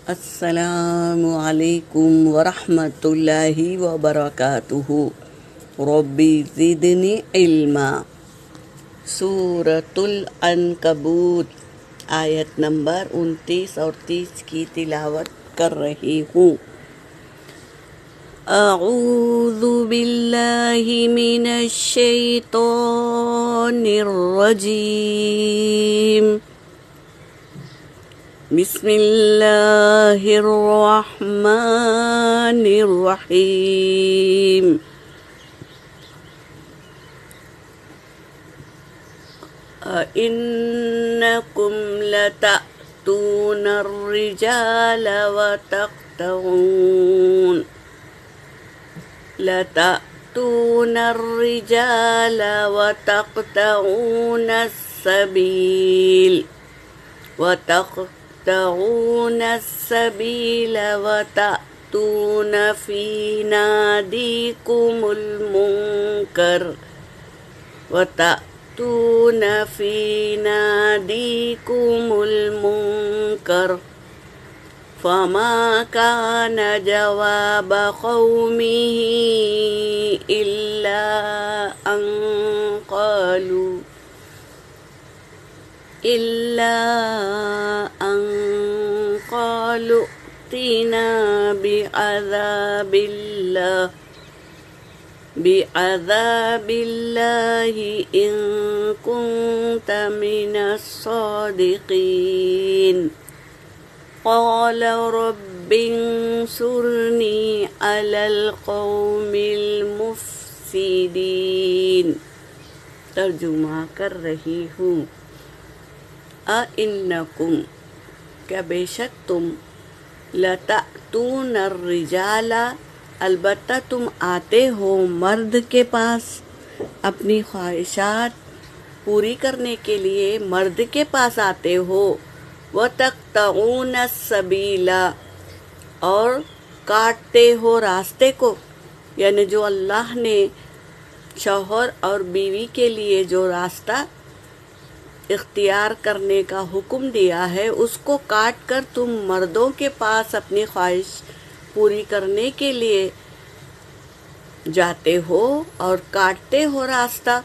السلام علیکم ورحمۃ اللہ وبرکاتہ۔ ربی زدنی علما۔ سورۃ العنکبوت آیت نمبر 29 اور 30 کی تلاوت کر رہی ہوں۔ اعوذ باللہ من الشیطان الرجیم۔ بسم اللہ الرحمن الرحیم۔ اِنَّکُمْ لَتَأْتُونَ الرِّجَالَ وَتَقْطَعُونَ السَّبِيلَ وَتَأْتُونَ فِي نَادِيكُمُ الْمُنكَرَ فَمَا كَانَ جَوَابَ قَوْمِهِ إِلَّا أَن قَالُوا ائْتِنَا بِعَذَابِ اللَّهِ إِن كُنتَ مِنَ الصَّادِقِينَ قَالَ رَبِّ انصُرْنِي عَلَى الْقَوْمِ الْمُفْسِدِينَ۔ ترجمہ کر رہی ہوں۔ اِنَّکُمْ کیا بے شک تم، لَتَأْتُونَ الرِّجَالَ البتہ تم آتے ہو مرد کے پاس، اپنی خواہشات پوری کرنے کے لیے مرد کے پاس آتے ہو، وَتَقْطَعُونَ السَّبِيلَ اور کاٹتے ہو راستے کو، یعنی جو اللہ نے شوہر اور بیوی کے لیے جو راستہ اختیار کرنے کا حکم دیا ہے اس کو کاٹ کر تم مردوں کے پاس اپنی خواہش پوری کرنے کے لیے جاتے ہو اور کاٹتے ہو راستہ۔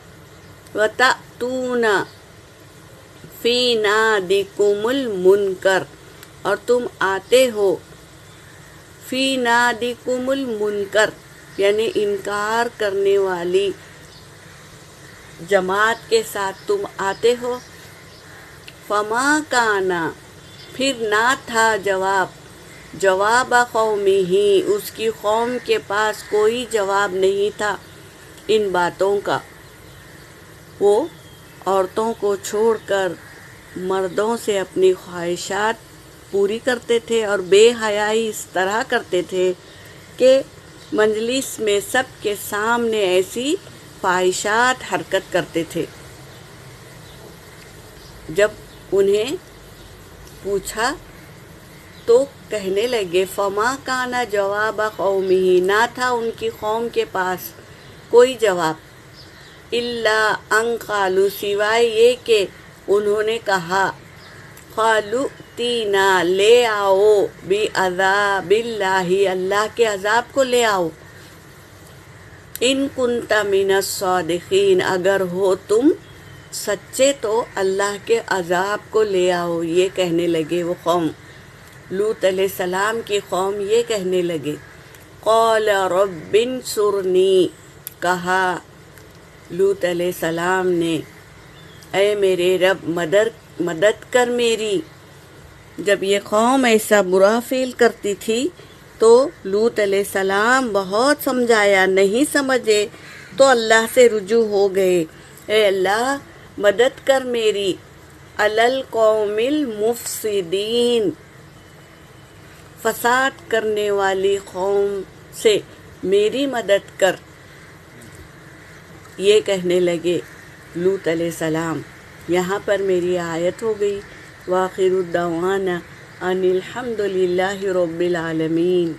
وَتَأْتُونَ فِي نَادِكُمُ الْمُنكَرَ اور تم آتے ہو فی نادیکم المنکر یعنی انکار کرنے والی جماعت کے ساتھ تم آتے ہو۔ فما کانا پھر نہ تھا جواب قومہ اس کی قوم کے پاس کوئی جواب نہیں تھا ان باتوں کا۔ وہ عورتوں کو چھوڑ کر مردوں سے اپنی خواہشات پوری کرتے تھے اور بے حیائی اس طرح کرتے تھے کہ مجلس میں سب کے سامنے ایسی فاحشات حرکت کرتے تھے۔ جب انہیں پوچھا تو کہنے لگے فما کانا جواب قومہ نہ تھا ان کی قوم کے پاس کوئی جواب، الا ان قالوا سوائے یہ کہ انہوں نے کہا، قالوا ائتنا لے آؤ بعذاب اللہ اللہ کے عذاب کو لے آؤ، ان کنت من الصادقین اگر ہو تم سچے تو اللہ کے عذاب کو لے آؤ۔ یہ کہنے لگے وہ قوم، لوط علیہ السلام کی قوم یہ کہنے لگے۔ قال رب انصرنی کہا لوط علیہ السلام نے، اے میرے رب مدد کر میری۔ جب یہ قوم ایسا برا فعل کرتی تھی تو لوط علیہ السلام بہت سمجھایا، نہیں سمجھے تو اللہ سے رجوع ہو گئے، اے اللہ مدد کر میری، علی القوم المفسدین فساد کرنے والی قوم سے میری مدد کر۔ یہ کہنے لگے لوط علیہ السلام۔ یہاں پر میری آیت ہو گئی۔ وآخر الدعوانا ان الحمد للہ رب العالمین۔